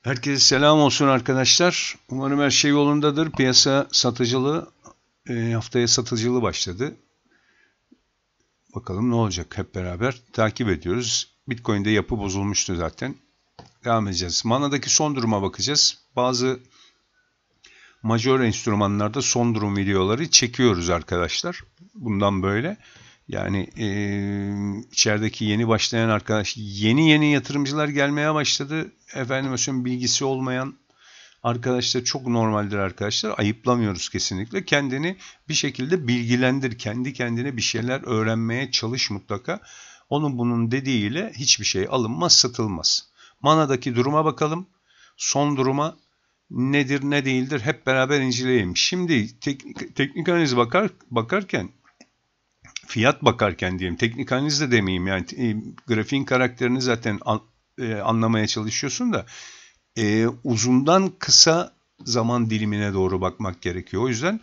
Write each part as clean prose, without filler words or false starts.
Herkese selam olsun arkadaşlar. Umarım her şey yolundadır. Piyasa satıcılığı, haftaya satıcılığı başladı. Bakalım ne olacak, hep beraber takip ediyoruz. Bitcoin'de yapı bozulmuştu zaten. Devam edeceğiz. Mana'daki son duruma bakacağız. Bazı major enstrümanlarda son durum videoları çekiyoruz arkadaşlar. Bundan böyle. Yani içerideki yeni başlayan yeni yatırımcılar gelmeye başladı. Efendim bilgisi olmayan arkadaşlar çok normaldir arkadaşlar. Ayıplamıyoruz kesinlikle. Kendini bir şekilde bilgilendir. Kendi kendine bir şeyler öğrenmeye çalış mutlaka. Onun bunun dediğiyle hiçbir şey alınmaz, satılmaz. Mana'daki duruma bakalım. Son duruma nedir, ne değildir hep beraber inceleyelim. Şimdi teknik analiz bakarken, fiyat bakarken diyelim. Teknik analiz de demeyeyim yani grafiğin karakterini zaten anlamaya çalışıyorsun da uzundan kısa zaman dilimine doğru bakmak gerekiyor. O yüzden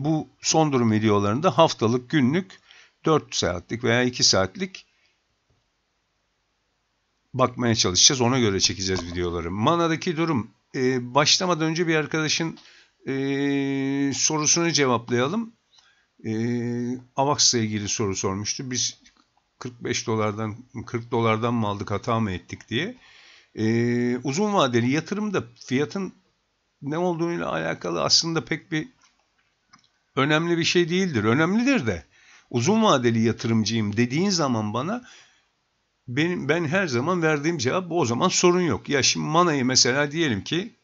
bu son durum videolarında haftalık, günlük 4 saatlik veya 2 saatlik bakmaya çalışacağız. Ona göre çekeceğiz videoları. Mana'daki durum. Başlamadan önce bir arkadaşın sorusunu cevaplayalım. AVAX'la ilgili soru sormuştu. Biz 45 dolardan 40 dolardan mı aldık, hata mı ettik diye. Uzun vadeli yatırımda fiyatın ne olduğuyla alakalı aslında pek bir önemli bir şey değildir. Önemlidir de uzun vadeli yatırımcıyım dediğin zaman bana ben her zaman verdiğim cevap o zaman sorun yok. Ya şimdi Mana'yı mesela diyelim ki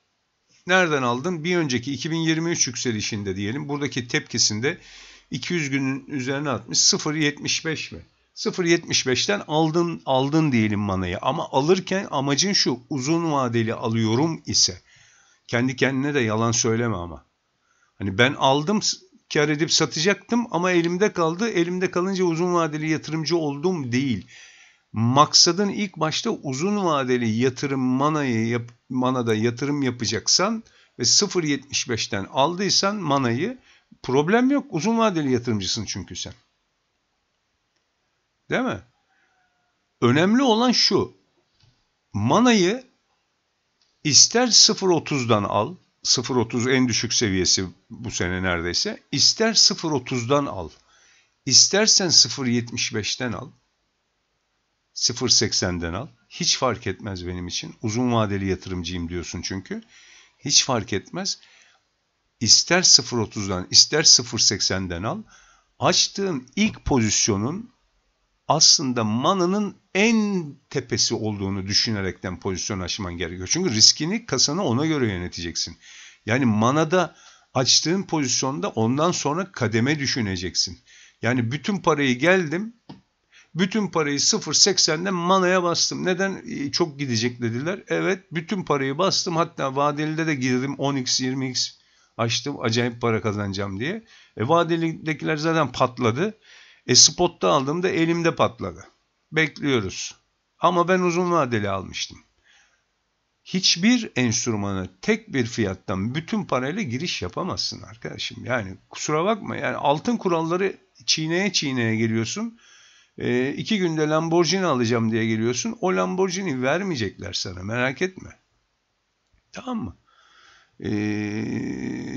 nereden aldın? Bir önceki 2023 yükselişinde diyelim. Buradaki tepkisinde 200 günün üzerine atmış. 0.75 mi? 0.75'ten aldın diyelim Mana'yı. Ama alırken amacın şu: uzun vadeli alıyorum ise. Kendi kendine de yalan söyleme ama. Hani ben aldım, kar edip satacaktım ama elimde kaldı. Elimde kalınca uzun vadeli yatırımcı oldum değil. Maksadın ilk başta uzun vadeli yatırım, Mana'da yatırım yapacaksan ve 0.75'ten aldıysan Mana'yı, problem yok. Uzun vadeli yatırımcısın çünkü sen. Değil mi? Önemli olan şu: Mana'yı ister 0.30'dan al, 0.30 en düşük seviyesi bu sene neredeyse, ister 0.30'dan al, istersen 0.75'ten al, 0.80'den al. Hiç fark etmez benim için. Uzun vadeli yatırımcıyım diyorsun çünkü. Hiç fark etmez. İster 0.30'dan ister 0.80'den al. Açtığın ilk pozisyonun aslında Mana'nın en tepesi olduğunu düşünerekten pozisyon açman gerekiyor. Çünkü riskini, kasanı ona göre yöneteceksin. Yani Mana'da açtığın pozisyonda ondan sonra kademe düşüneceksin. Yani bütün parayı bütün parayı 0.80'den Mana'ya bastım. Neden? Çok gidecek dediler. Evet, bütün parayı bastım. Hatta vadelide de girdim. 10x 20x açtım. Acayip para kazanacağım diye. Vadelidekiler zaten patladı. Spot'ta aldığımda elimde patladı. Bekliyoruz. Ama ben uzun vadeli almıştım. Hiçbir enstrümanı tek bir fiyattan bütün parayla giriş yapamazsın arkadaşım. Yani kusura bakma. Yani altın kuralları çiğneye geliyorsun. 2 günde Lamborghini alacağım diye geliyorsun. O Lamborghini vermeyecekler sana. Merak etme. Tamam mı?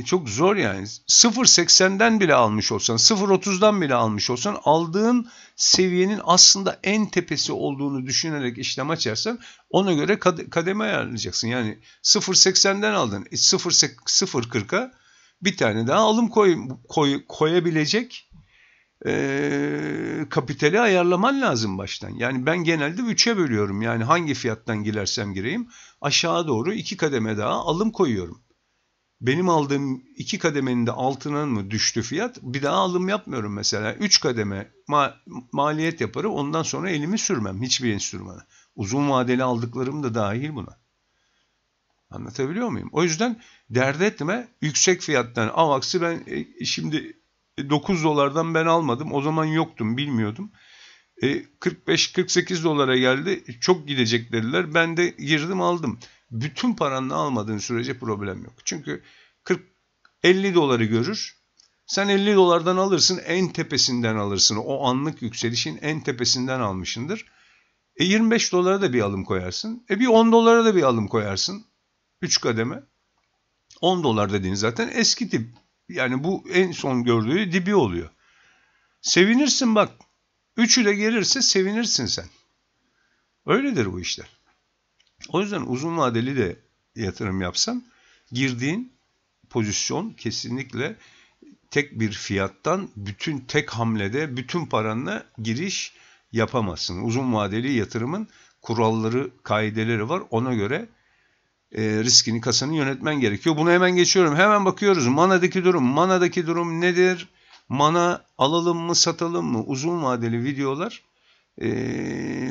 Çok zor yani. 0.80'den bile almış olsan, 0.30'dan bile almış olsan, aldığın seviyenin aslında en tepesi olduğunu düşünerek işlem açarsan ona göre kademe ayarlayacaksın. Yani 0.80'den aldın, 0.40'a bir tane daha alım koyabilecek kapitali ayarlaman lazım baştan. Yani ben genelde 3'e bölüyorum. Yani hangi fiyattan girersem gireyim aşağı doğru 2 kademe daha alım koyuyorum. Benim aldığım 2 kademenin de altına mı düştü fiyat, bir daha alım yapmıyorum mesela. 3 kademe maliyet yaparım, ondan sonra elimi sürmem hiçbir enstrümana. Uzun vadeli aldıklarım da dahil buna. Anlatabiliyor muyum? O yüzden dert etme, yüksek fiyattan AVAX'ı ben şimdi 9 dolardan ben almadım. O zaman yoktum, bilmiyordum. 45-48 dolara geldi. Çok gidecek dediler. Ben de girdim aldım. Bütün paranla almadığın sürece problem yok. Çünkü 50 doları görür. Sen 50 dolardan alırsın, en tepesinden alırsın. O anlık yükselişin en tepesinden almışsındır. 25 dolara da bir alım koyarsın. Bir 10 dolara da bir alım koyarsın. 3 kademe. 10 dolar dediğin zaten eski tip. Yani bu en son gördüğü dibi oluyor. Sevinirsin bak. 3'ü de gelirse sevinirsin sen. Öyledir bu işler. O yüzden uzun vadeli de yatırım yapsan girdiğin pozisyon kesinlikle tek bir fiyattan tek hamlede bütün paranla giriş yapamazsın. Uzun vadeli yatırımın kuralları, kaideleri var. Ona göre riskini, kasanı yönetmen gerekiyor. Bunu hemen geçiyorum. Hemen bakıyoruz. Mana'daki durum. Mana'daki durum nedir? Mana alalım mı, satalım mı? Uzun vadeli videolar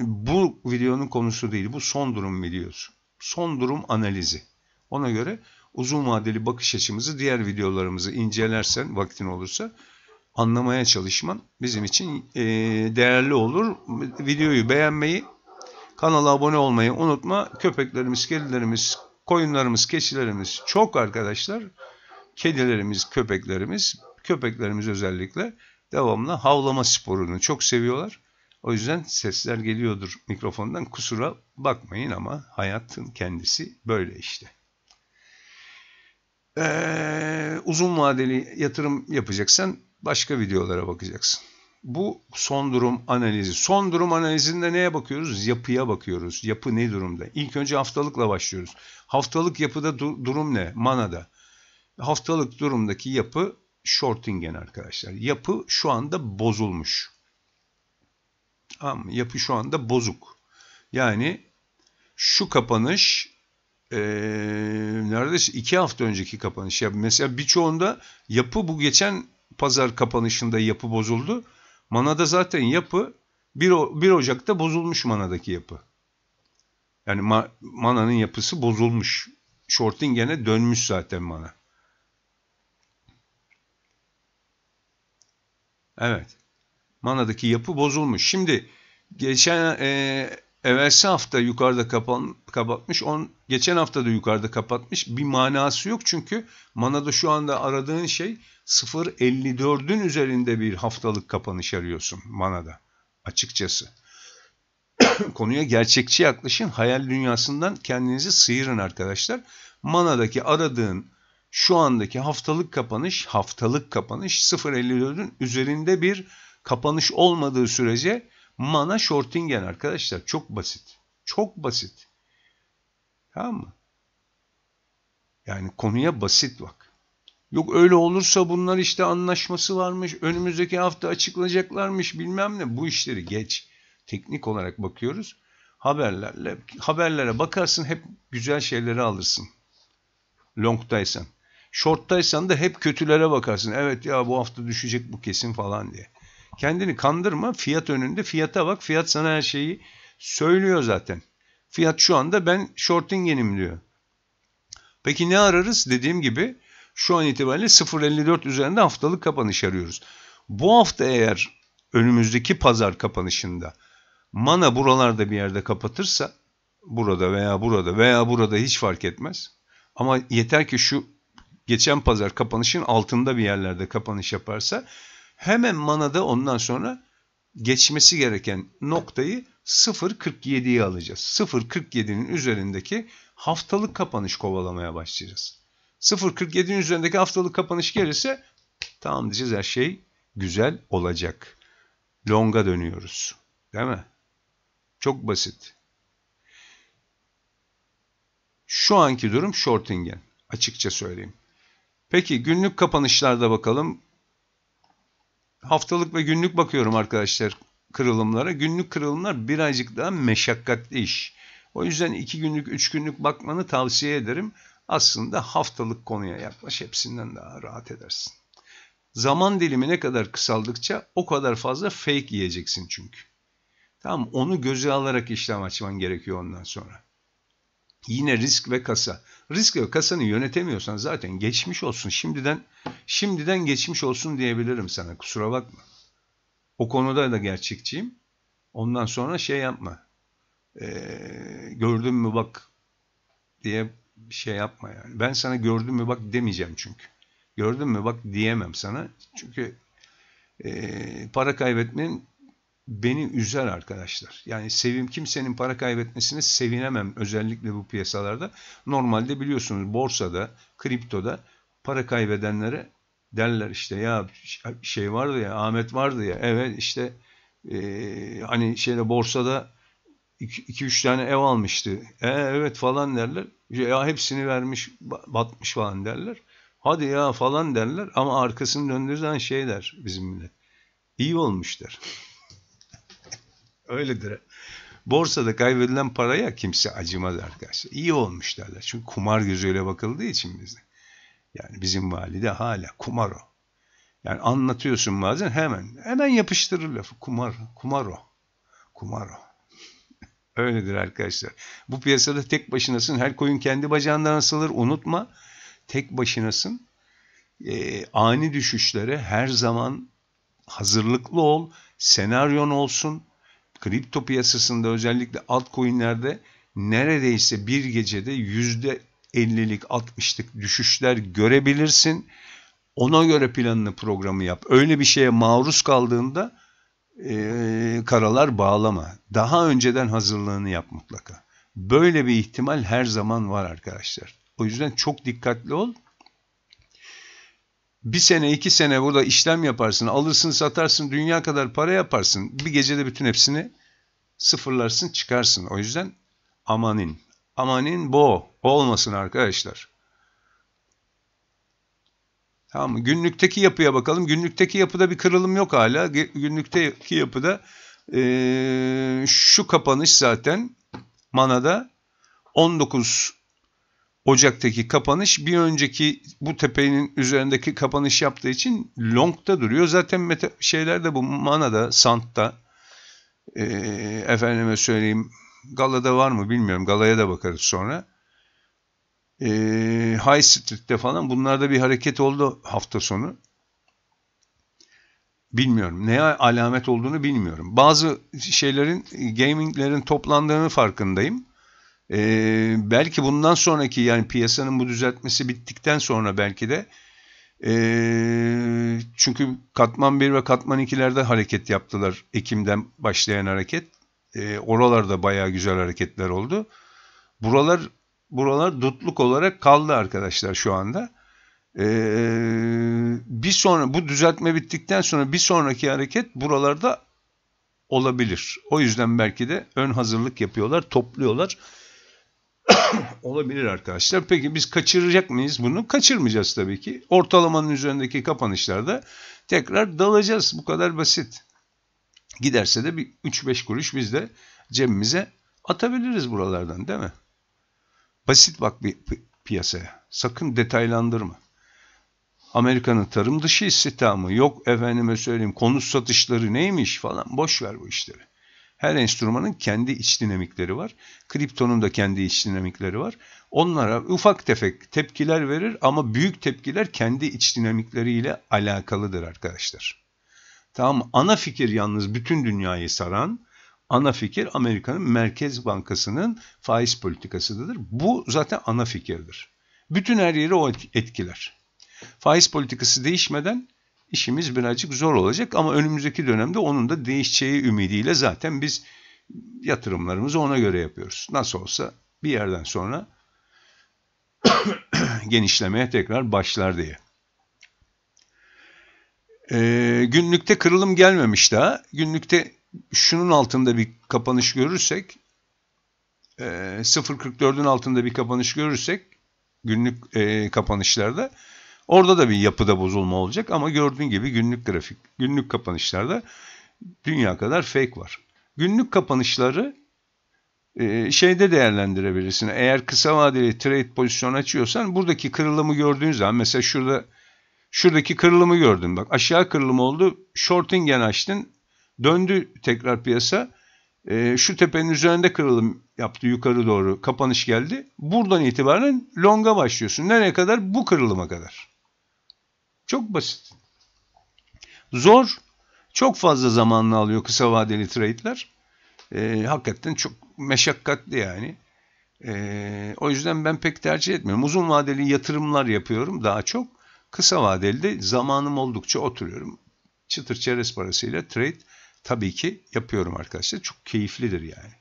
bu videonun konusu değil. Bu son durum videosu. Son durum analizi. Ona göre uzun vadeli bakış açımızı, diğer videolarımızı incelersen vaktin olursa anlamaya çalışman bizim için değerli olur. Videoyu beğenmeyi, kanala abone olmayı unutma. Köpeklerimiz, kedilerimiz, koyunlarımız, keçilerimiz çok arkadaşlar. Kedilerimiz, köpeklerimiz özellikle devamlı havlama sporunu çok seviyorlar. O yüzden sesler geliyordur mikrofondan. Kusura bakmayın ama hayatın kendisi böyle işte. Uzun vadeli yatırım yapacaksan başka videolara bakacaksın. Bu son durum analizi. Son durum analizinde neye bakıyoruz? Yapıya bakıyoruz. Yapı ne durumda? İlk önce haftalıkla başlıyoruz. Haftalık yapıda durum ne? Manada. Haftalık durumdaki yapı shortingen arkadaşlar. Yapı şu anda bozulmuş. Tamam mı? Yapı şu anda bozuk. Yani şu kapanış neredeyse 2 hafta önceki kapanış. Ya mesela birçoğunda yapı bu geçen pazar kapanışında yapı bozuldu. Manada zaten yapı 1 Ocak'ta bozulmuş Manadaki yapı. Yani Mana'nın yapısı bozulmuş. Shortingen'e dönmüş zaten Mana. Evet. Mana'daki yapı bozulmuş. Şimdi geçen evvelsi hafta yukarıda kapatmış. Geçen hafta da yukarıda kapatmış. Bir manası yok çünkü Mana'da şu anda aradığın şey 0.54'ün üzerinde bir haftalık kapanış arıyorsun Mana'da. Açıkçası. Konuya gerçekçi yaklaşın. Hayal dünyasından kendinizi sıyırın arkadaşlar. Mana'daki aradığın şu andaki haftalık kapanış 0.54'ün üzerinde bir kapanış olmadığı sürece Mana shortingen arkadaşlar. Çok basit. Çok basit. Tamam mı? Yani konuya basit bak. Yok öyle olursa bunlar işte anlaşması varmış. Önümüzdeki hafta açıklayacaklarmış bilmem ne. Bu işleri geç. Teknik olarak bakıyoruz. Haberlere bakarsın hep güzel şeyleri alırsın. Long'taysan. Short'taysan da hep kötülere bakarsın. Evet ya bu hafta düşecek bu kesin falan diye. Kendini kandırma. Fiyat önünde. Fiyata bak. Fiyat sana her şeyi söylüyor zaten. Fiyat şu anda ben shortingenim diyor. Peki ne ararız? Dediğim gibi şu an itibariyle 0.54 üzerinde haftalık kapanış arıyoruz. Bu hafta eğer önümüzdeki pazar kapanışında Mana buralarda bir yerde kapatırsa burada veya burada veya burada hiç fark etmez. Ama yeter ki şu geçen pazar kapanışın altında bir yerlerde kapanış yaparsa hemen Mana'da ondan sonra geçmesi gereken noktayı 0.47'ye alacağız. 0.47'nin üzerindeki haftalık kapanış kovalamaya başlayacağız. 0.47'nin üzerindeki haftalık kapanış gelirse tamam diyeceğiz her şey güzel olacak. Long'a dönüyoruz. Değil mi? Çok basit. Şu anki durum shortingen. Açıkça söyleyeyim. Peki günlük kapanışlarda bakalım. Haftalık ve günlük bakıyorum arkadaşlar kırılımlara. Günlük kırılımlar birazcık daha meşakkatli iş. O yüzden 2 günlük, 3 günlük bakmanı tavsiye ederim. Aslında haftalık konuya yaklaş. Hepsinden daha rahat edersin. Zaman dilimi ne kadar kısaldıkça o kadar fazla fake yiyeceksin çünkü. Tamam, onu göze alarak işlem açman gerekiyor ondan sonra. Yine risk ve kasa. Risk ve kasanı yönetemiyorsan zaten geçmiş olsun. Şimdiden geçmiş olsun diyebilirim sana. Kusura bakma. O konuda da gerçekçiyim. Ondan sonra şey yapma. Gördün mü bak diye bir şey yapma yani. Ben sana gördün mü bak demeyeceğim çünkü. Gördün mü bak diyemem sana. Çünkü para kaybetmenin beni üzer arkadaşlar. Yani kimsenin para kaybetmesine sevinemem özellikle bu piyasalarda. Normalde biliyorsunuz borsada, kriptoda para kaybedenlere derler işte ya şey vardı ya, Ahmet vardı ya, evet işte hani borsada 2-3 tane ev almıştı. Evet falan derler. Ya hepsini vermiş, batmış falan derler. Hadi ya falan derler ama arkasını döndüğü zaman şey der bizim millet. İyi olmuş der. Öyledir. Borsada kaybedilen paraya kimse acımaz arkadaşlar. İyi olmuş derler. Çünkü kumar gözüyle bakıldığı için bizde. Yani bizim valide hala kumar o. Yani anlatıyorsun bazen hemen yapıştırır lafı. Kumar o. Öyledir arkadaşlar. Bu piyasada tek başınasın. Her koyun kendi bacağından asılır. Unutma. Tek başınasın. Ani düşüşlere her zaman hazırlıklı ol. Senaryon olsun. Kripto piyasasında özellikle altcoin'lerde neredeyse bir gecede %50'lik 60'lık düşüşler görebilirsin. Ona göre planını programı yap. Öyle bir şeye maruz kaldığında karalar bağlama. Daha önceden hazırlığını yap mutlaka. Böyle bir ihtimal her zaman var arkadaşlar. O yüzden çok dikkatli ol. 1 sene 2 sene burada işlem yaparsın, alırsın satarsın, dünya kadar para yaparsın. Bir gecede bütün hepsini sıfırlarsın, çıkarsın. O yüzden amanin bu olmasın arkadaşlar. Tamam mı? Günlükteki yapıya bakalım. Günlükteki yapıda bir kırılım yok hala. Günlükteki yapıda şu kapanış zaten Mana'da 19 Ocak'taki kapanış bir önceki bu tepenin üzerindeki kapanış yaptığı için long'ta duruyor. Zaten şeylerde bu Mana'da, Sant'ta efendime söyleyeyim Gala'da var mı bilmiyorum. Gala'ya da bakarız sonra. High Street'te falan bunlarda bir hareket oldu hafta sonu. Bilmiyorum. Neye alamet olduğunu bilmiyorum. Bazı şeylerin, gaminglerin toplandığını farkındayım. Belki bundan sonraki yani piyasanın bu düzeltmesi bittikten sonra belki de çünkü katman 1 ve katman 2'lerde hareket yaptılar. Ekim'den başlayan hareket. Oralarda bayağı güzel hareketler oldu. Buralar dutluk olarak kaldı arkadaşlar şu anda. Bir sonra bu düzeltme bittikten sonra bir sonraki hareket buralarda olabilir. O yüzden belki de ön hazırlık yapıyorlar, topluyorlar. Olabilir arkadaşlar. Peki biz kaçıracak mıyız bunu? Kaçırmayacağız tabii ki. Ortalamanın üzerindeki kapanışlarda tekrar dalacağız. Bu kadar basit. Giderse de bir 3-5 kuruş biz de cebimize atabiliriz buralardan değil mi? Basit bak bir piyasaya. Sakın detaylandırma. Amerika'nın tarım dışı istihdamı yok efendime söyleyeyim konut satışları neymiş falan boş ver bu işleri. Her enstrümanın kendi iç dinamikleri var. Kriptonun da kendi iç dinamikleri var. Onlara ufak tefek tepkiler verir ama büyük tepkiler kendi iç dinamikleriyle alakalıdır arkadaşlar. Tamam, ana fikir yalnız bütün dünyayı saran ana fikir Amerika'nın Merkez Bankası'nın faiz politikasıdır. Bu zaten ana fikirdir. Bütün her yeri o etkiler. Faiz politikası değişmeden işimiz birazcık zor olacak ama önümüzdeki dönemde onun da değişeceği ümidiyle zaten biz yatırımlarımızı ona göre yapıyoruz. Nasıl olsa bir yerden sonra genişlemeye tekrar başlar diye. Günlükte kırılım gelmemiş daha. Günlükte şunun altında bir kapanış görürsek 0.44'ün altında bir kapanış görürsek günlük kapanışlarda orada da bir yapıda bozulma olacak ama gördüğün gibi günlük kapanışlarda dünya kadar fake var. Günlük kapanışları şeyde değerlendirebilirsin. Eğer kısa vadeli trade pozisyon açıyorsan buradaki kırılımı gördüğün zaman mesela şuradaki kırılımı gördün bak aşağı kırılım oldu. Shortingen açtın. Döndü tekrar piyasa. Şu tepenin üzerinde kırılım yaptı yukarı doğru. Kapanış geldi. Buradan itibaren long'a başlıyorsun. Nereye kadar? Bu kırılıma kadar. Çok basit. Zor. Çok fazla zamanını alıyor kısa vadeli trade'ler. Hakikaten çok meşakkatli yani. O yüzden ben pek tercih etmiyorum. Uzun vadeli yatırımlar yapıyorum daha çok. Kısa vadeli de zamanım oldukça oturuyorum. Çıtır çerez parasıyla trade Tabii ki yapıyorum arkadaşlar. Çok keyiflidir yani.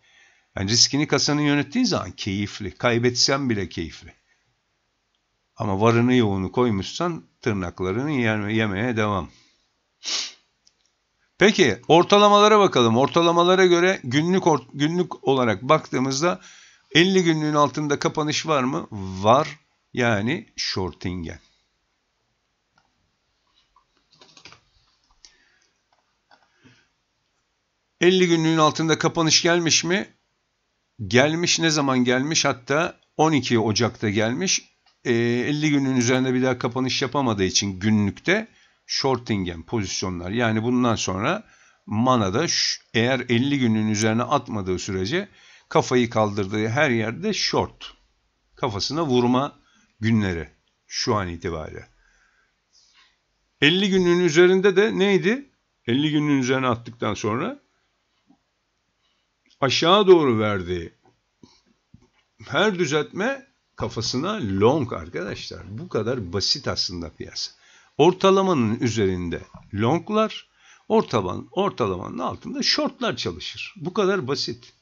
Yani riskini kasanı yönettiğin zaman keyifli. Kaybetsen bile keyifli. Ama varını yoğunu koymuşsan tırnaklarını yemeye devam. Peki ortalamalara bakalım. Ortalamalara göre günlük olarak baktığımızda 50 günlüğün altında kapanış var mı? Var. Yani shortingen. ...50 günlüğün altında kapanış gelmiş mi? Gelmiş. Ne zaman gelmiş? Hatta 12 Ocak'ta gelmiş. 50 günün üzerinde bir daha kapanış yapamadığı için günlükte shortingen pozisyonlar. Yani bundan sonra manada eğer 50 günün üzerine atmadığı sürece kafayı kaldırdığı her yerde short. Kafasına vurma günleri şu an itibariyle. 50 günün üzerinde de neydi? 50 günün üzerine attıktan sonra aşağı doğru verdiği her düzeltme kafasına long arkadaşlar. Bu kadar basit aslında piyasa. Ortalamanın üzerinde longlar, ortalamanın altında shortlar çalışır. Bu kadar basit.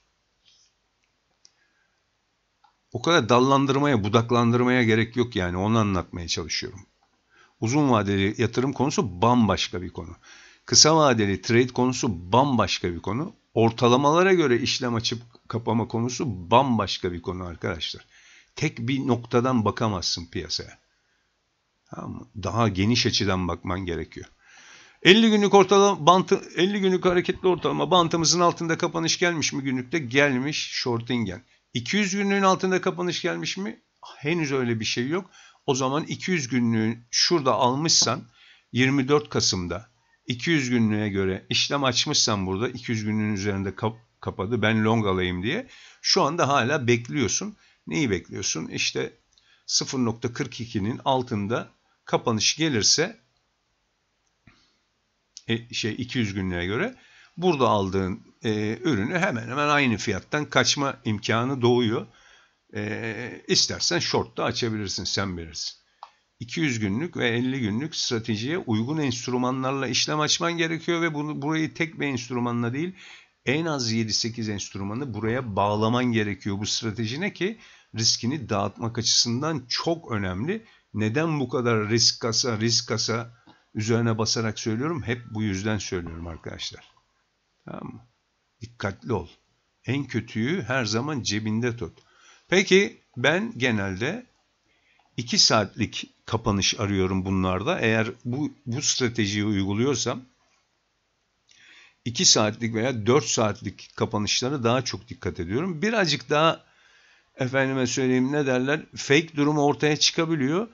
O kadar dallandırmaya, budaklandırmaya gerek yok yani. Onu anlatmaya çalışıyorum. Uzun vadeli yatırım konusu bambaşka bir konu. Kısa vadeli trade konusu bambaşka bir konu. Ortalamalara göre işlem açıp kapama konusu bambaşka bir konu arkadaşlar. Tek bir noktadan bakamazsın piyasaya. Tamam mı? Daha geniş açıdan bakman gerekiyor. 50 günlük hareketli ortalama bantımızın altında kapanış gelmiş mi günlükte? Gelmiş, shortingen. 200 günlüğün altında kapanış gelmiş mi? Henüz öyle bir şey yok. O zaman 200 günlüğün şurada almışsan 24 Kasım'da 200 günlüğe göre işlem açmışsan burada 200 günlüğün üzerinde kapadı ben long alayım diye. Şu anda hala bekliyorsun. Neyi bekliyorsun? İşte 0.42'nin altında kapanış gelirse 200 günlüğe göre burada aldığın ürünü hemen hemen aynı fiyattan kaçma imkanı doğuyor. İstersen short da açabilirsin, sen bilirsin. 200 günlük ve 50 günlük stratejiye uygun enstrümanlarla işlem açman gerekiyor ve burayı tek bir enstrümanla değil en az 7-8 enstrümanı buraya bağlaman gerekiyor bu stratejine ki riskini dağıtmak açısından çok önemli. Neden bu kadar risk kasa üzerine basarak söylüyorum? Hep bu yüzden söylüyorum arkadaşlar. Tamam mı? Dikkatli ol. En kötüyü her zaman cebinde tut. Peki ben genelde 2 saatlik kapanış arıyorum bunlarda. Eğer bu stratejiyi uyguluyorsam 2 saatlik veya 4 saatlik kapanışlara daha çok dikkat ediyorum. Birazcık daha efendime söyleyeyim ne derler fake durumu ortaya çıkabiliyor.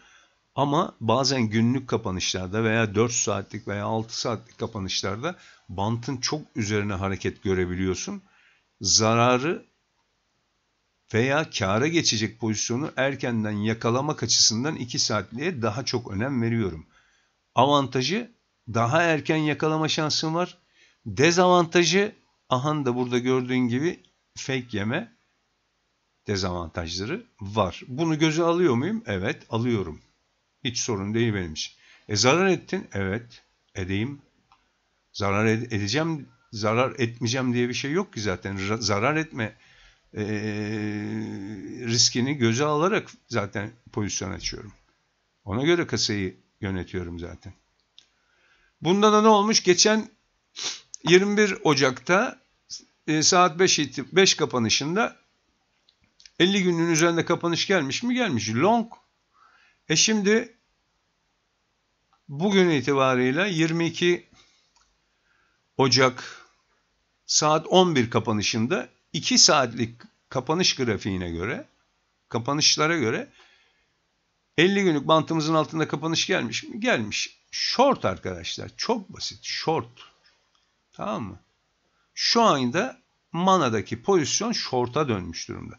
Ama bazen günlük kapanışlarda veya 4 saatlik veya 6 saatlik kapanışlarda bantın çok üzerine hareket görebiliyorsun. Zararı veya kâra geçecek pozisyonu erkenden yakalamak açısından 2 saatliğe daha çok önem veriyorum. Avantajı daha erken yakalama şansın var. Dezavantajı aha da burada gördüğün gibi fake yeme dezavantajları var. Bunu göze alıyor muyum? Evet, alıyorum. Hiç sorun değil benim için. Zarar ettin? Evet, edeyim. Zarar edeceğim, zarar etmeyeceğim diye bir şey yok ki zaten. Zarar etme riskini göze alarak zaten pozisyon açıyorum. Ona göre kasayı yönetiyorum zaten. Bunda da ne olmuş? Geçen 21 Ocak'ta saat 5 kapanışında 50 günün üzerinde kapanış gelmiş mi? Gelmiş. Long. Şimdi bugün itibarıyla 22 Ocak saat 11 kapanışında 2 saatlik kapanış grafiğine göre, kapanışlara göre 50 günlük bantımızın altında kapanış gelmiş mi? Gelmiş. Short arkadaşlar. Çok basit. Short. Tamam mı? Şu anda manadaki pozisyon short'a dönmüş durumda.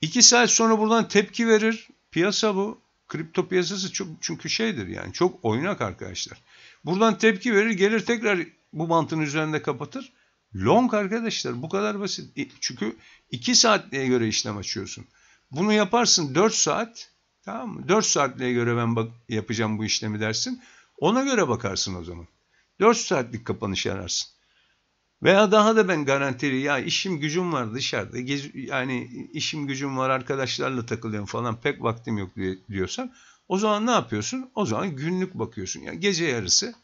2 saat sonra buradan tepki verir. Piyasa bu. Kripto piyasası çok çünkü şeydir yani çok oynak arkadaşlar. Buradan tepki verir, gelir tekrar bu bantın üzerinde kapatır. Long arkadaşlar bu kadar basit. Çünkü 2 saatliğe göre işlem açıyorsun. Bunu yaparsın 4 saat. Tamam mı? 4 saatliğe göre ben yapacağım bu işlemi dersin. Ona göre bakarsın o zaman. 4 saatlik kapanış ararsın. Veya daha da ben garantili, ya işim gücüm var dışarıda, yani işim gücüm var, arkadaşlarla takılıyorum falan, pek vaktim yok diyorsan, o zaman ne yapıyorsun? O zaman günlük bakıyorsun. Yani gece yarısı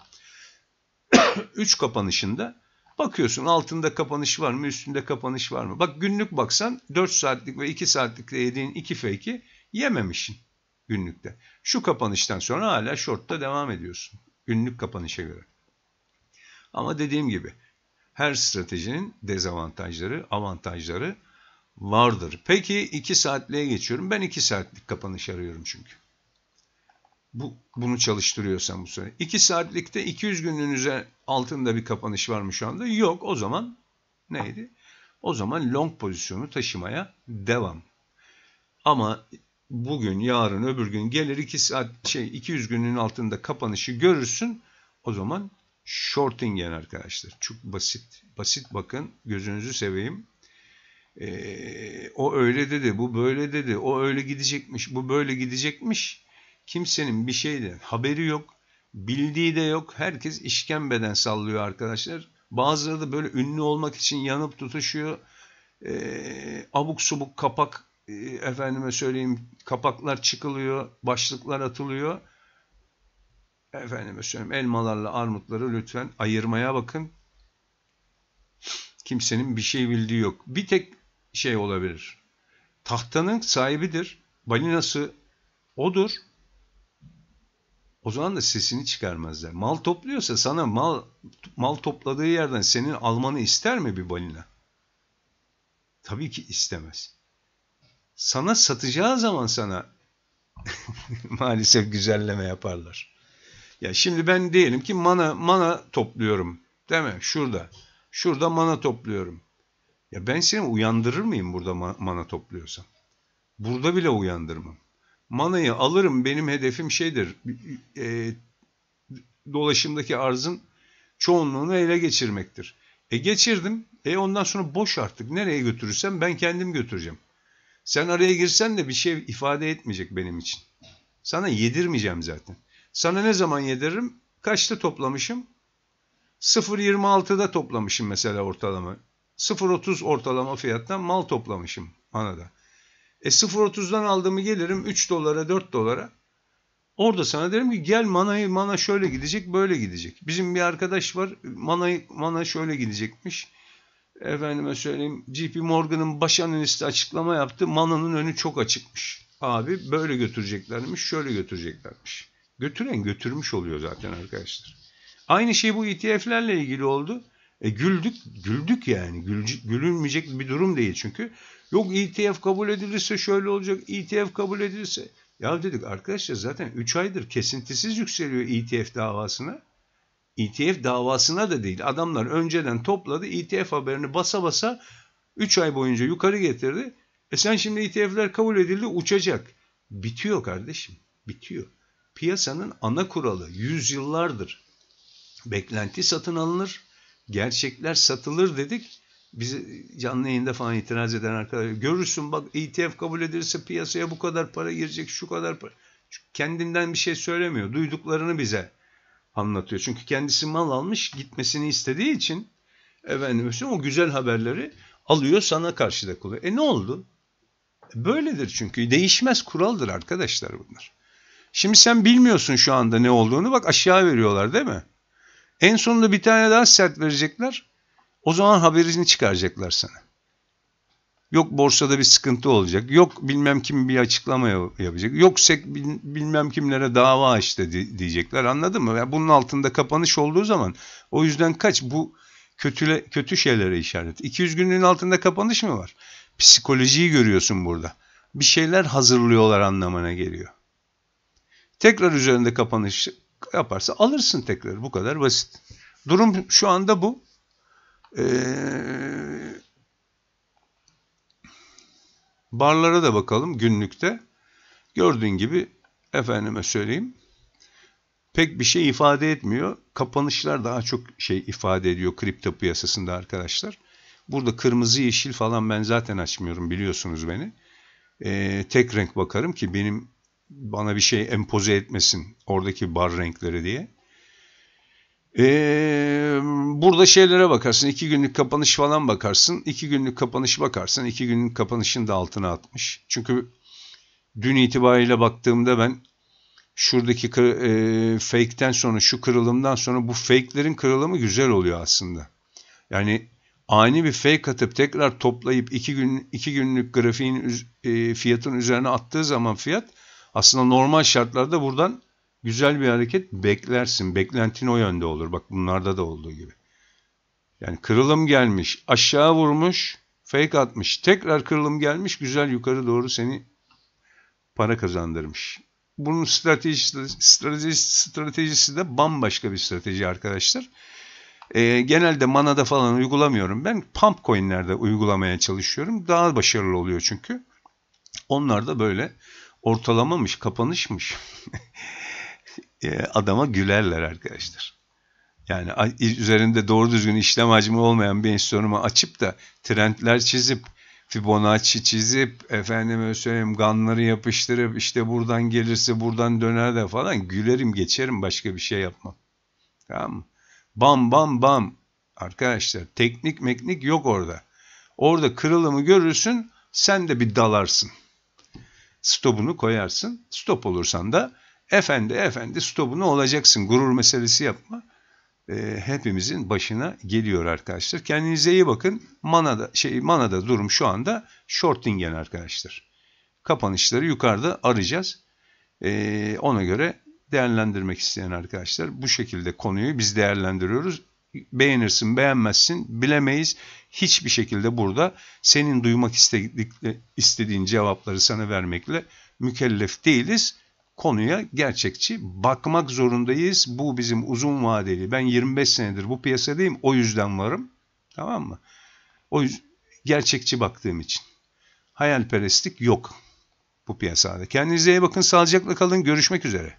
3 kapanışında bakıyorsun, altında kapanış var mı, üstünde kapanış var mı? Bak, günlük baksan 4 saatlik ve 2 saatlikte yediğin 2 fake'i yememişsin günlükte. Şu kapanıştan sonra hala short'ta devam ediyorsun günlük kapanışa göre. Ama dediğim gibi her stratejinin dezavantajları, avantajları vardır. Peki 2 saatliğe geçiyorum. Ben 2 saatlik kapanış arıyorum çünkü. Bunu çalıştırıyorsam bu sene. 2 saatlikte 200 günlüğün altında bir kapanış var mı şu anda? Yok. O zaman neydi? O zaman long pozisyonu taşımaya devam. Ama bugün, yarın, öbür gün gelir 200 günlüğün altında kapanışı görürsün. O zaman shorting yen arkadaşlar. Çok basit. Basit bakın. Gözünüzü seveyim. O öyle dedi, bu böyle dedi. O öyle gidecekmiş, bu böyle gidecekmiş. Kimsenin bir şeyden haberi yok. Bildiği de yok. Herkes işkembeden sallıyor arkadaşlar. Bazıları da böyle ünlü olmak için yanıp tutuşuyor. Abuk subuk kapak, efendime söyleyeyim, kapaklar çıkılıyor, başlıklar atılıyor. Efendime söyleyeyim, elmalarla armutları lütfen ayırmaya bakın. Kimsenin bir şey bildiği yok. Bir tek şey olabilir. Tahtanın sahibidir. Balinası odur. O zaman da sesini çıkarmazlar. Mal topluyorsa sana mal topladığı yerden senin almanı ister mi bir balina? Tabii ki istemez. Sana satacağı zaman sana maalesef güzelleme yaparlar. Ya şimdi ben diyelim ki mana topluyorum. Değil mi? Şurada mana topluyorum. Ya ben seni uyandırır mıyım burada mana topluyorsam? Burada bile uyandırmam. Manayı alırım, benim hedefim şeydir. Dolaşımdaki arzın çoğunluğunu ele geçirmektir. Geçirdim. Ondan sonra boş artık. Nereye götürürsem ben kendim götüreceğim. Sen araya girsen de bir şey ifade etmeyecek benim için. Sana yedirmeyeceğim zaten. Sana ne zaman yediririm? Kaçta toplamışım? 0.26'da toplamışım mesela ortalama. 0.30 ortalama fiyattan mal toplamışım manada. 0.30'dan aldığımı gelirim 3 dolara 4 dolara. Orada sana derim ki gel mana şöyle gidecek, böyle gidecek. Bizim bir arkadaş var, mana şöyle gidecekmiş. Efendime söyleyeyim, JP Morgan'ın baş analisti açıklama yaptı. Mana'nın önü çok açıkmış. Abi böyle götüreceklermiş, şöyle götüreceklermiş. Götüren götürmüş oluyor zaten arkadaşlar. Aynı şey bu ETF'lerle ilgili oldu. Güldük yani. Gülünmeyecek bir durum değil çünkü. Yok ETF kabul edilirse şöyle olacak, ETF kabul edilirse. Ya dedik arkadaşlar, zaten 3 aydır kesintisiz yükseliyor ETF davasına. ETF davasına da değil. Adamlar önceden topladı. ETF haberini basa basa 3 ay boyunca yukarı getirdi. Sen şimdi ETF'ler kabul edildi, uçacak. Bitiyor kardeşim. Bitiyor. Piyasanın ana kuralı yüzyıllardır. Beklenti satın alınır. Gerçekler satılır dedik. Bizi canlı yayında falan itiraz eden arkadaşlar, görürsün bak ETF kabul edilirse piyasaya bu kadar para girecek, şu kadar para. Kendinden bir şey söylemiyor. Duyduklarını bize anlatıyor. Çünkü kendisi mal almış, gitmesini istediği için o güzel haberleri alıyor, sana karşı da kullanıyor. Ne oldu? Böyledir çünkü. Değişmez kuraldır arkadaşlar bunlar. Şimdi sen bilmiyorsun şu anda ne olduğunu. Bak aşağı veriyorlar değil mi? En sonunda bir tane daha sert verecekler. O zaman haberini çıkaracaklar sana. Yok borsada bir sıkıntı olacak. Yok bilmem kim bir açıklama yapacak. Yok bilmem kimlere dava açtı diyecekler. Anladın mı? Yani bunun altında kapanış olduğu zaman o yüzden bu kötü şeylere işaret. 200 günlüğün altında kapanış mı var? Psikolojiyi görüyorsun burada. Bir şeyler hazırlıyorlar anlamına geliyor. Tekrar üzerinde kapanış yaparsa alırsın tekrar. Bu kadar basit. Durum şu anda bu. Barlara da bakalım günlükte. Gördüğün gibi efendime söyleyeyim pek bir şey ifade etmiyor. Kapanışlar daha çok şey ifade ediyor kripto piyasasında arkadaşlar. Burada kırmızı yeşil falan ben zaten açmıyorum, biliyorsunuz beni. Tek renk bakarım ki bana bir şey empoze etmesin oradaki bar renkleri diye. Burada şeylere bakarsın. 2 günlük kapanış falan bakarsın. 2 günlük kapanış bakarsın. 2 günlük kapanışın da altına atmış. Çünkü dün itibariyle baktığımda ben şuradaki fake'ten sonra, şu kırılımdan sonra bu fake'lerin kırılımı güzel oluyor aslında. Yani ani bir fake atıp tekrar toplayıp 2 günlük grafiğin fiyatın üzerine attığı zaman fiyat aslında normal şartlarda buradan güzel bir hareket beklersin. Beklentin o yönde olur. Bak bunlarda da olduğu gibi. Yani kırılım gelmiş, aşağı vurmuş, fake atmış. Tekrar kırılım gelmiş, güzel yukarı doğru seni para kazandırmış. Bunun stratejisi de bambaşka bir strateji arkadaşlar. Genelde manada falan uygulamıyorum. Ben pump coinlerde uygulamaya çalışıyorum. Daha başarılı oluyor çünkü. Onlar da böyle ortalamamış, kapanışmış. Adama gülerler arkadaşlar. Yani üzerinde doğru düzgün işlem hacmi olmayan bir enstrümanı açıp da trendler çizip, Fibonacci çizip, efendime söyleyeyim ganları yapıştırıp, işte buradan gelirse buradan döner de falan gülerim geçerim, başka bir şey yapmam. Tamam mı? Bam bam bam. Arkadaşlar teknik meknik yok orada. Orada kırılımı görürsün, sen de bir dalarsın. Stopunu koyarsın. Stop olursan da efendi stopunu olacaksın. Gurur meselesi yapma. Hepimizin başına geliyor arkadaşlar. Kendinize iyi bakın. Manada durum şu anda shortingen arkadaşlar. Kapanışları yukarıda arayacağız. Ona göre değerlendirmek isteyen arkadaşlar, bu şekilde konuyu biz değerlendiriyoruz. Beğenirsin, beğenmezsin, bilemeyiz. Hiçbir şekilde burada senin duymak istediğin cevapları sana vermekle mükellef değiliz. Konuya gerçekçi bakmak zorundayız. Bu bizim uzun vadeli. Ben 25 senedir bu piyasadayım. O yüzden varım. Tamam mı? Gerçekçi baktığım için. Hayalperestlik yok bu piyasada. Kendinize iyi bakın. Sağlıcakla kalın. Görüşmek üzere.